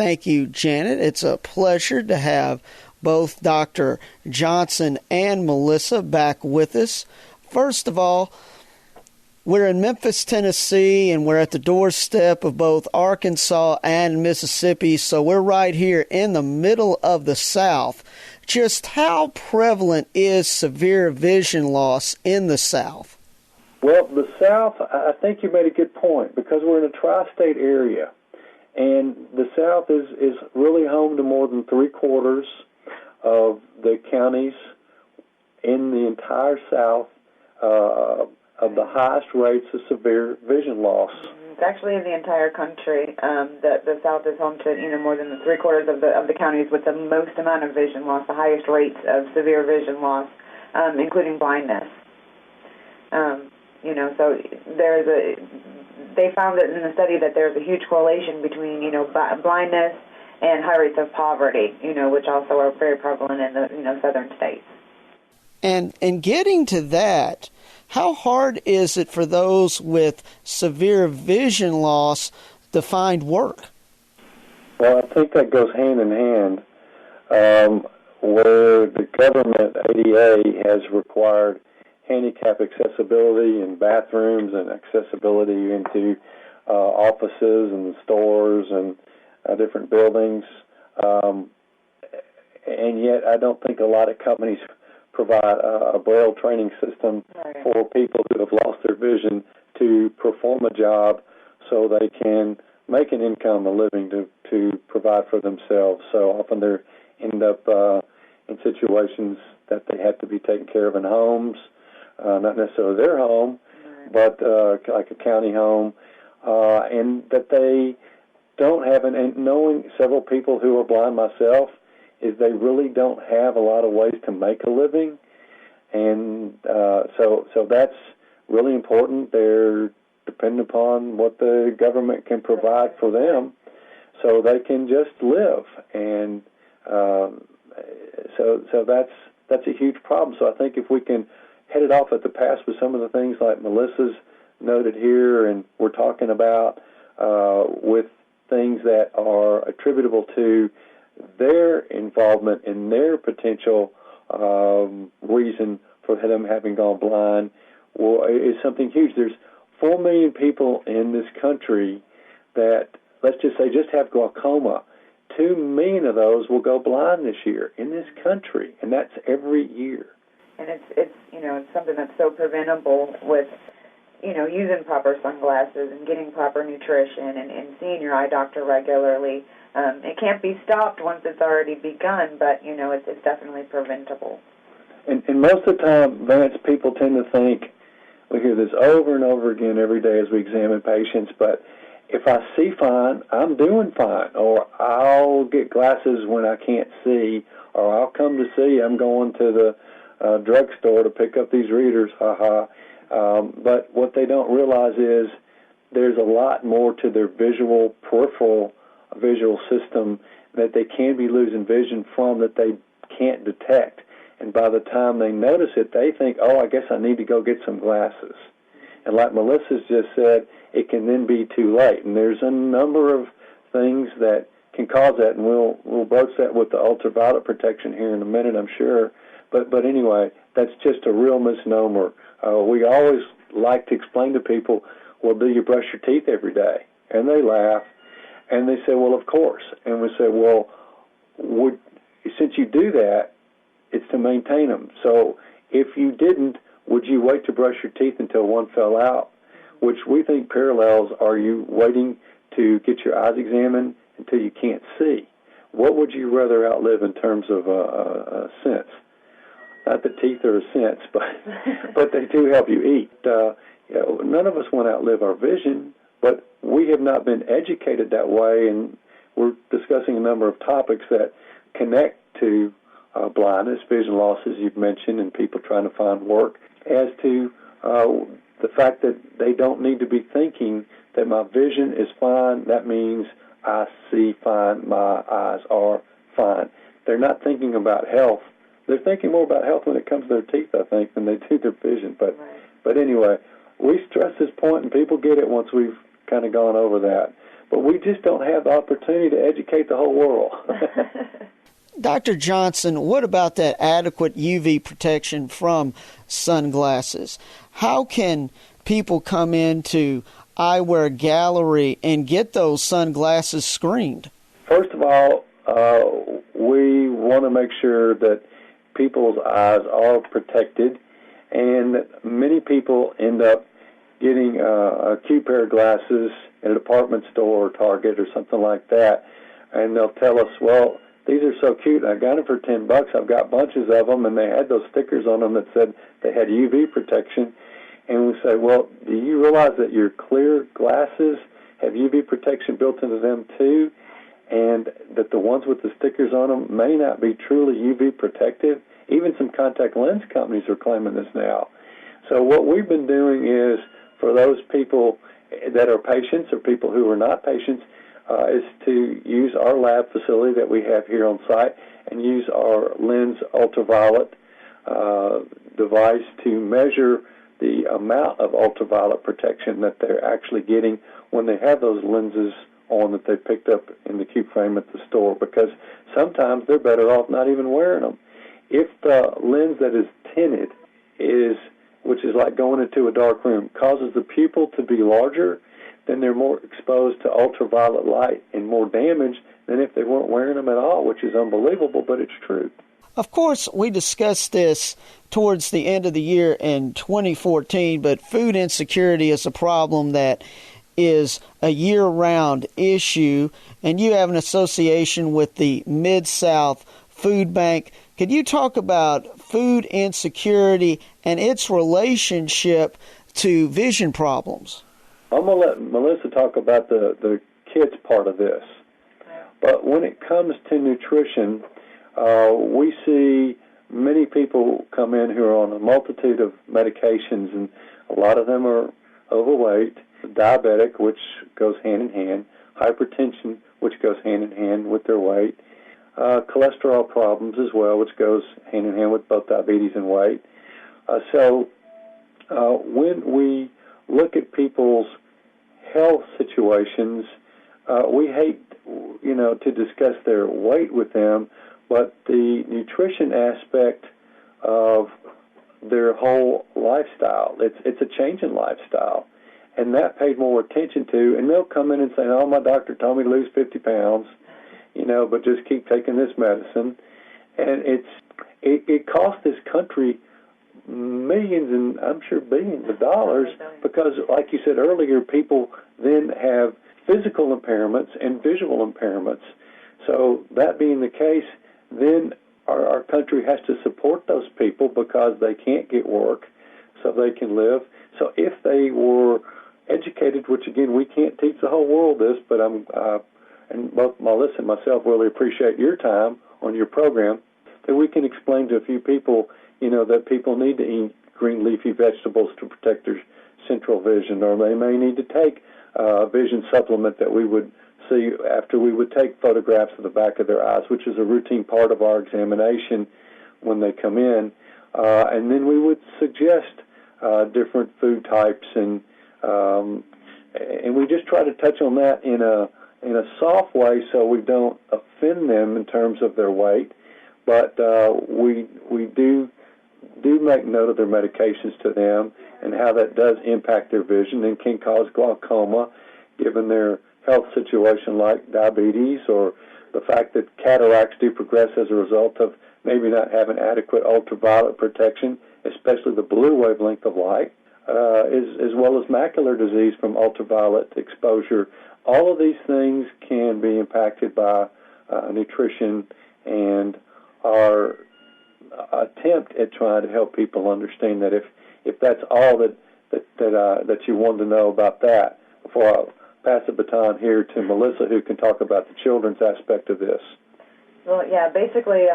Thank you, Janet. It's a pleasure to have both Dr. Johnson and Melissa back with us. First of all, we're in Memphis, Tennessee, and we're at the doorstep of both Arkansas and Mississippi, so we're right here in the middle of the South. Just how prevalent is severe vision loss in the South? Well, the South, I think you made a good point, because we're in a tri-state area, and the South is really home to more than three-quarters of the counties in the entire South of the highest rates of severe vision loss. It's actually in the entire country. The South is home to more than three-quarters of the counties with the most amount of vision loss, the highest rates of severe vision loss, including blindness. So they found that in the study that there's a huge correlation between blindness and high rates of poverty, which also are very prevalent in the southern states. And getting to that, how hard is it for those with severe vision loss to find work? Well, I think that goes hand in hand, where the government, ADA, has required handicap accessibility in bathrooms and accessibility into offices and stores and different buildings. And yet I don't think a lot of companies provide a Braille training system for people who have lost their vision to perform a job so they can make an income, a living to provide for themselves. So often they end up in situations that they have to be taken care of in homes, not necessarily their home, but like a county home, and that they don't have, and knowing several people who are blind myself, is they really don't have a lot of ways to make a living, and so that's really important. They're dependent upon what the government can provide for them, so they can just live, and so that's a huge problem. So I think if we can head it off at the pass with some of the things like Melissa's noted here, and we're talking about with things that are attributable to their involvement in their potential reason for them having gone blind, is something huge. There's 4 million people in this country that, let's just say, just have glaucoma. 2 million of those will go blind this year in this country, and that's every year. And it's something that's so preventable with using proper sunglasses and getting proper nutrition and seeing your eye doctor regularly. It can't be stopped once it's already begun, but, it's definitely preventable. And most of the time, Vance, people tend to think, we hear this over and over again every day as we examine patients, but if I see fine, I'm doing fine, or I'll get glasses when I can't see, or I'll come to see, I'm going to the drugstore to pick up these readers, but what they don't realize is there's a lot more to their peripheral visual system that they can be losing vision from that they can't detect. And by the time they notice it, they think, I guess I need to go get some glasses. And like Melissa's just said, it can then be too late. And there's a number of things that can cause that, and we'll broach that with the ultraviolet protection here in a minute, I'm sure. But anyway, that's just a real misnomer. We always like to explain to people, well, do you brush your teeth every day? And they laugh, and they say, well, of course. And we say, well, since you do that, it's to maintain them. So if you didn't, would you wait to brush your teeth until one fell out? Which we think parallels, are you waiting to get your eyes examined until you can't see? What would you rather outlive in terms of sense? Not that teeth are a sense, but they do help you eat. None of us want to outlive our vision, but we have not been educated that way, and we're discussing a number of topics that connect to blindness, vision loss, as you've mentioned, and people trying to find work, as to the fact that they don't need to be thinking that my vision is fine, that means I see fine, my eyes are fine. They're not thinking about health. They're thinking more about health when it comes to their teeth, I think, than they do their vision. But anyway, we stress this point, and people get it once we've kind of gone over that. but we just don't have the opportunity to educate the whole world. Dr. Johnson, what about that adequate UV protection from sunglasses? How can people come into Eyewear Gallery and get those sunglasses screened? First of all, we want to make sure that people's eyes are protected, and many people end up getting a cute pair of glasses at a department store or Target or something like that, and they'll tell us, well, these are so cute, I got them for $10, I've got bunches of them, and they had those stickers on them that said they had UV protection, and we say, well, do you realize that your clear glasses have UV protection built into them too, and that the ones with the stickers on them may not be truly UV protective? Even some contact lens companies are claiming this now. So what we've been doing is, for those people that are patients or people who are not patients, is to use our lab facility that we have here on site and use our lens ultraviolet device to measure the amount of ultraviolet protection that they're actually getting when they have those lenses on that they picked up in the cube frame at the store, because sometimes they're better off not even wearing them. If the lens that is tinted which is like going into a dark room, causes the pupil to be larger, then they're more exposed to ultraviolet light and more damage than if they weren't wearing them at all, which is unbelievable, but it's true. Of course, we discussed this towards the end of the year in 2014, but food insecurity is a problem that is a year-round issue, and you have an association with the Mid-South Food Bank. Could you talk about food insecurity and its relationship to vision problems? I'm going to let Melissa talk about the kids part of this. But when it comes to nutrition, we see many people come in who are on a multitude of medications, and a lot of them are overweight, diabetic, which goes hand in hand, hypertension, which goes hand in hand with their weight, cholesterol problems as well, which goes hand in hand with both diabetes and weight. So when we look at people's health situations, we hate, to discuss their weight with them, but the nutrition aspect of their whole lifestyle, it's a change in lifestyle, and that paid more attention to. And they'll come in and say, oh, my doctor told me to lose 50 pounds, but just keep taking this medicine. And it costs this country millions and I'm sure billions of dollars, because, like you said earlier, people then have physical impairments and visual impairments. So that being the case, then our country has to support those people because they can't get work so they can live. So if they were educated, which again, we can't teach the whole world this, but and both Melissa and myself really appreciate your time on your program, that we can explain to a few people, that people need to eat green leafy vegetables to protect their central vision, or they may need to take a vision supplement that we would see after we would take photographs of the back of their eyes, which is a routine part of our examination when they come in. And then we would suggest different food types, and we just try to touch on that in a soft way so we don't offend them in terms of their weight. But we do make note of their medications to them and how that does impact their vision and can cause glaucoma, given their health situation like diabetes, or the fact that cataracts do progress as a result of maybe not having adequate ultraviolet protection, especially the blue wavelength of light, as well as macular disease from ultraviolet exposure. All of these things can be impacted by nutrition, and our attempt at trying to help people understand that if that's all that you wanted to know about that, before I pass the baton here to Melissa, who can talk about the children's aspect of this. Well, yeah, basically,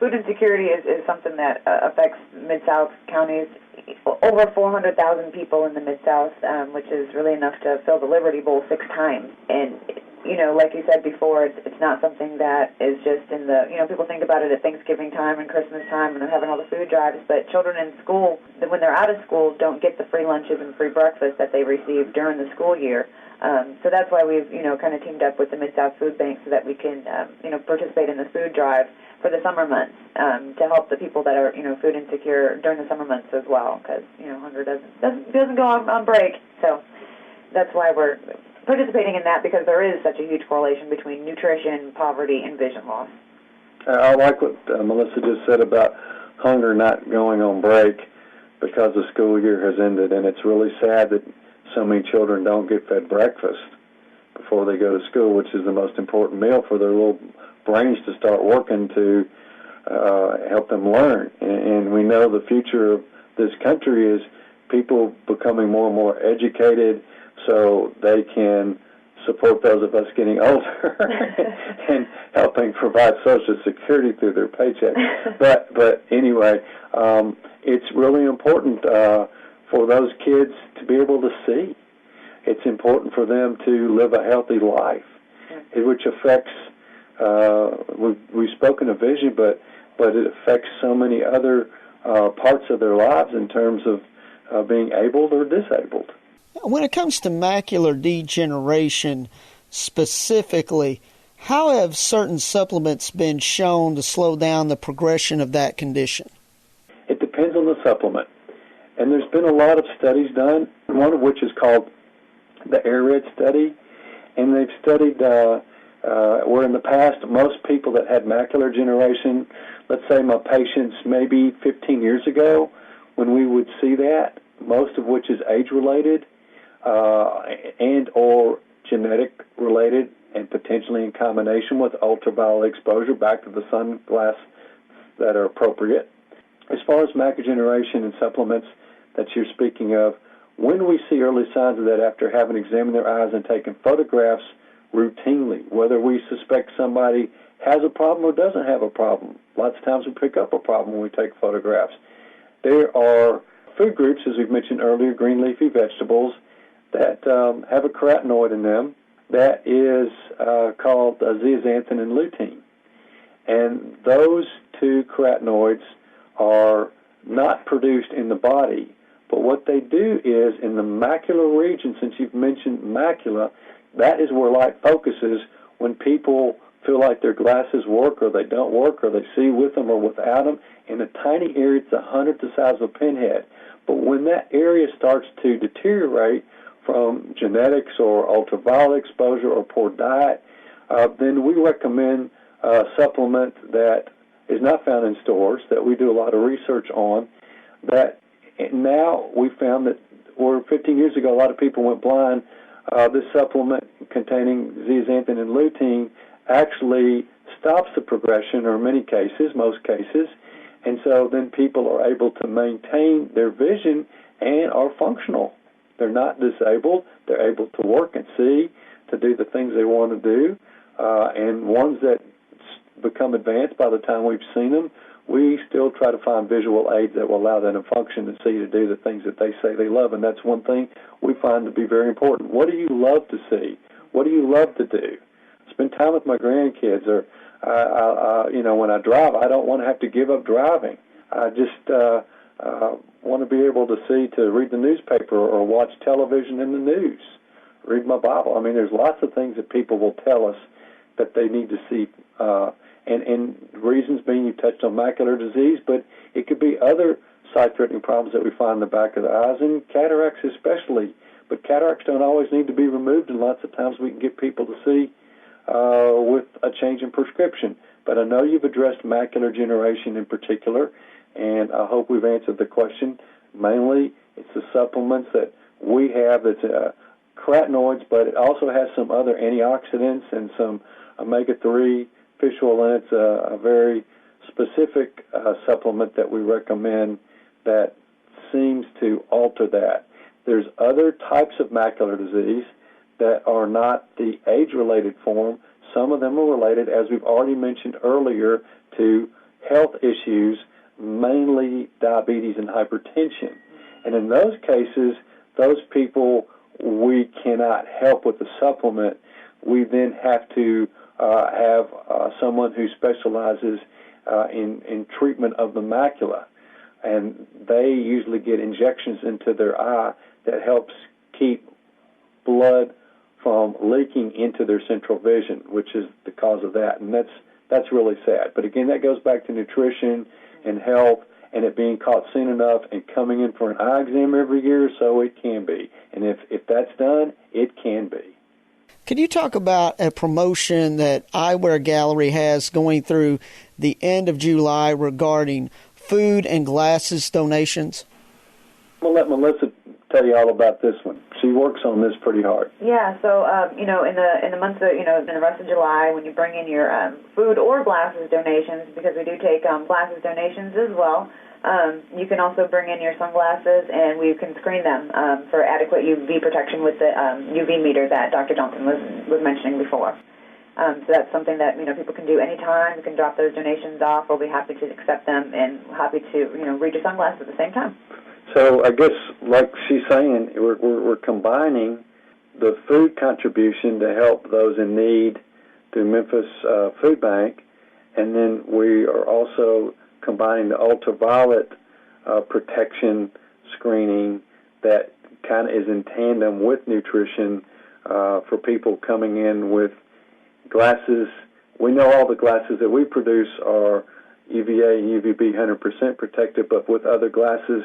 food insecurity is something that affects Mid-South counties. Over 400,000 people in the Mid-South, which is really enough to fill the Liberty Bowl 6 times. And, like you said before, it's not something that is just in the, people think about it at Thanksgiving time and Christmas time and they're having all the food drives, but children in school, when they're out of school, don't get the free lunches and free breakfast that they receive during the school year. So that's why we've, kind of teamed up with the Mid-South Food Bank so that we can, participate in the food drive for the summer months to help the people that are, food insecure during the summer months as well, because, hunger doesn't go on break. So that's why we're participating in that, because there is such a huge correlation between nutrition, poverty, and vision loss. I like what Melissa just said about hunger not going on break because the school year has ended, and it's really sad that so many children don't get fed breakfast before they go to school, which is the most important meal for their little brains to start working to help them learn. And we know the future of this country is people becoming more and more educated so they can support those of us getting older and helping provide Social Security through their paycheck. But anyway, it's really important for those kids to be able to see. It's important for them to live a healthy life, which affects, we've spoken of vision, but it affects so many other parts of their lives in terms of being able or disabled. When it comes to macular degeneration specifically, how have certain supplements been shown to slow down the progression of that condition? It depends on the supplement. And there's been a lot of studies done, one of which is called the ARED study. And they've studied where in the past most people that had macular degeneration, let's say my patients maybe 15 years ago, when we would see that, most of which is age-related, and or genetic related, and potentially in combination with ultraviolet exposure back to the sunglasses that are appropriate. As far as macular degeneration and supplements that you're speaking of, when we see early signs of that after having examined their eyes and taken photographs routinely, whether we suspect somebody has a problem or doesn't have a problem, lots of times we pick up a problem when we take photographs. There are food groups, as we've mentioned earlier, green leafy vegetables, that have a carotenoid in them that is called zeaxanthin and lutein. And those two carotenoids are not produced in the body, but what they do is in the macular region, since you've mentioned macula, that is where light focuses when people feel like their glasses work or they don't work or they see with them or without them. In a tiny area, it's 100th the size of a pinhead. But when that area starts to deteriorate from genetics or ultraviolet exposure or poor diet, then we recommend a supplement that is not found in stores, that we do a lot of research on, that now we found that where 15 years ago a lot of people went blind, this supplement containing zeaxanthin and lutein actually stops the progression, or in many cases, most cases, and so then people are able to maintain their vision and are functional. They're not disabled. They're able to work and see, to do the things they want to do, and ones that become advanced by the time we've seen them, we still try to find visual aids that will allow them to function and see, to do the things that they say they love, and that's one thing we find to be very important. What do you love to see? What do you love to do? Spend time with my grandkids, or when I drive, I don't want to have to give up driving. I just want to be able to see, to read the newspaper or watch television in the news, read my Bible. I mean, there's lots of things that people will tell us that they need to see, and reasons being, you touched on macular disease, but it could be other sight-threatening problems that we find in the back of the eyes, and cataracts especially. But cataracts don't always need to be removed, and lots of times we can get people to see with a change in prescription. But I know you've addressed macular degeneration in particular, and I hope we've answered the question. Mainly, it's the supplements that we have that's carotenoids, but it also has some other antioxidants and some omega-3 fish oil, and it's a very specific supplement that we recommend that seems to alter that. There's other types of macular disease that are not the age-related form. Some of them are related, as we've already mentioned earlier, to health issues, mainly diabetes and hypertension. And in those cases, those people we cannot help with the supplement. We then have to have someone who specializes in treatment of the macula. And they usually get injections into their eye that helps keep blood from leaking into their central vision, which is the cause of that. And that's really sad. But again, that goes back to nutrition and health and it being caught soon enough and coming in for an eye exam every year, so it can be. And if that's done, it can be. Can you talk about a promotion that Eyewear Gallery has going through the end of July regarding food and glasses donations? I'm going to let Melissa tell you all about this one. She works on this pretty hard. Yeah, so, in the months of, in the rest of July, when you bring in your food or glasses donations, because we do take glasses donations as well, you can also bring in your sunglasses, and we can screen them for adequate UV protection with the UV meter that Dr. Johnson was mentioning before. So that's something that people can do anytime. You can drop those donations off. We'll be happy to accept them and happy to read your sunglasses at the same time. So I guess, like she's saying, we're combining the food contribution to help those in need through Memphis Food Bank, and then we are also combining the ultraviolet protection screening that kind of is in tandem with nutrition for people coming in with glasses. We know all the glasses that we produce are UVA and UVB 100% protected, but with other glasses,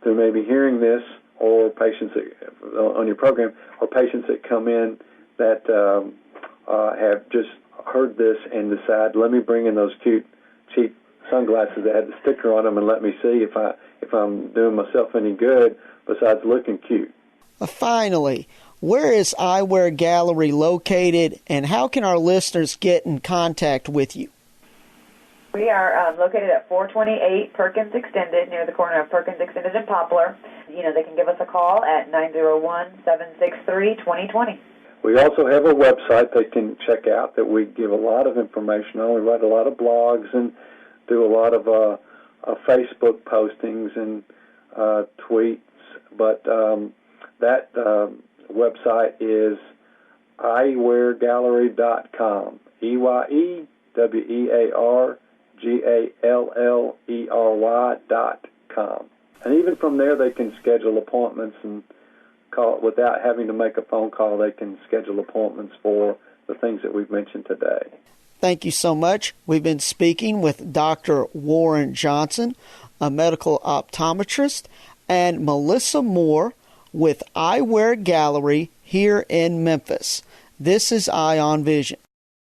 through maybe hearing this, or patients that, on your program, or patients that come in that have just heard this and decide, let me bring in those cute, cheap sunglasses that had the sticker on them and let me see if I'm doing myself any good besides looking cute. Finally, where is Eyewear Gallery located, and how can our listeners get in contact with you? We are located at 428 Perkins Extended, near the corner of Perkins Extended and Poplar. They can give us a call at 901-763-2020. We also have a website they can check out that we give a lot of information on. We write a lot of blogs and do a lot of Facebook postings and tweets. But that website is eyeweargallery.com, eyeweargallery.com. And even from there, they can schedule appointments and call without having to make a phone call. They can schedule appointments for the things that we've mentioned today. Thank you so much. We've been speaking with Dr. Warren Johnson, a medical optometrist, and Melissa Moore with Eyewear Gallery here in Memphis. This is Eye on Vision.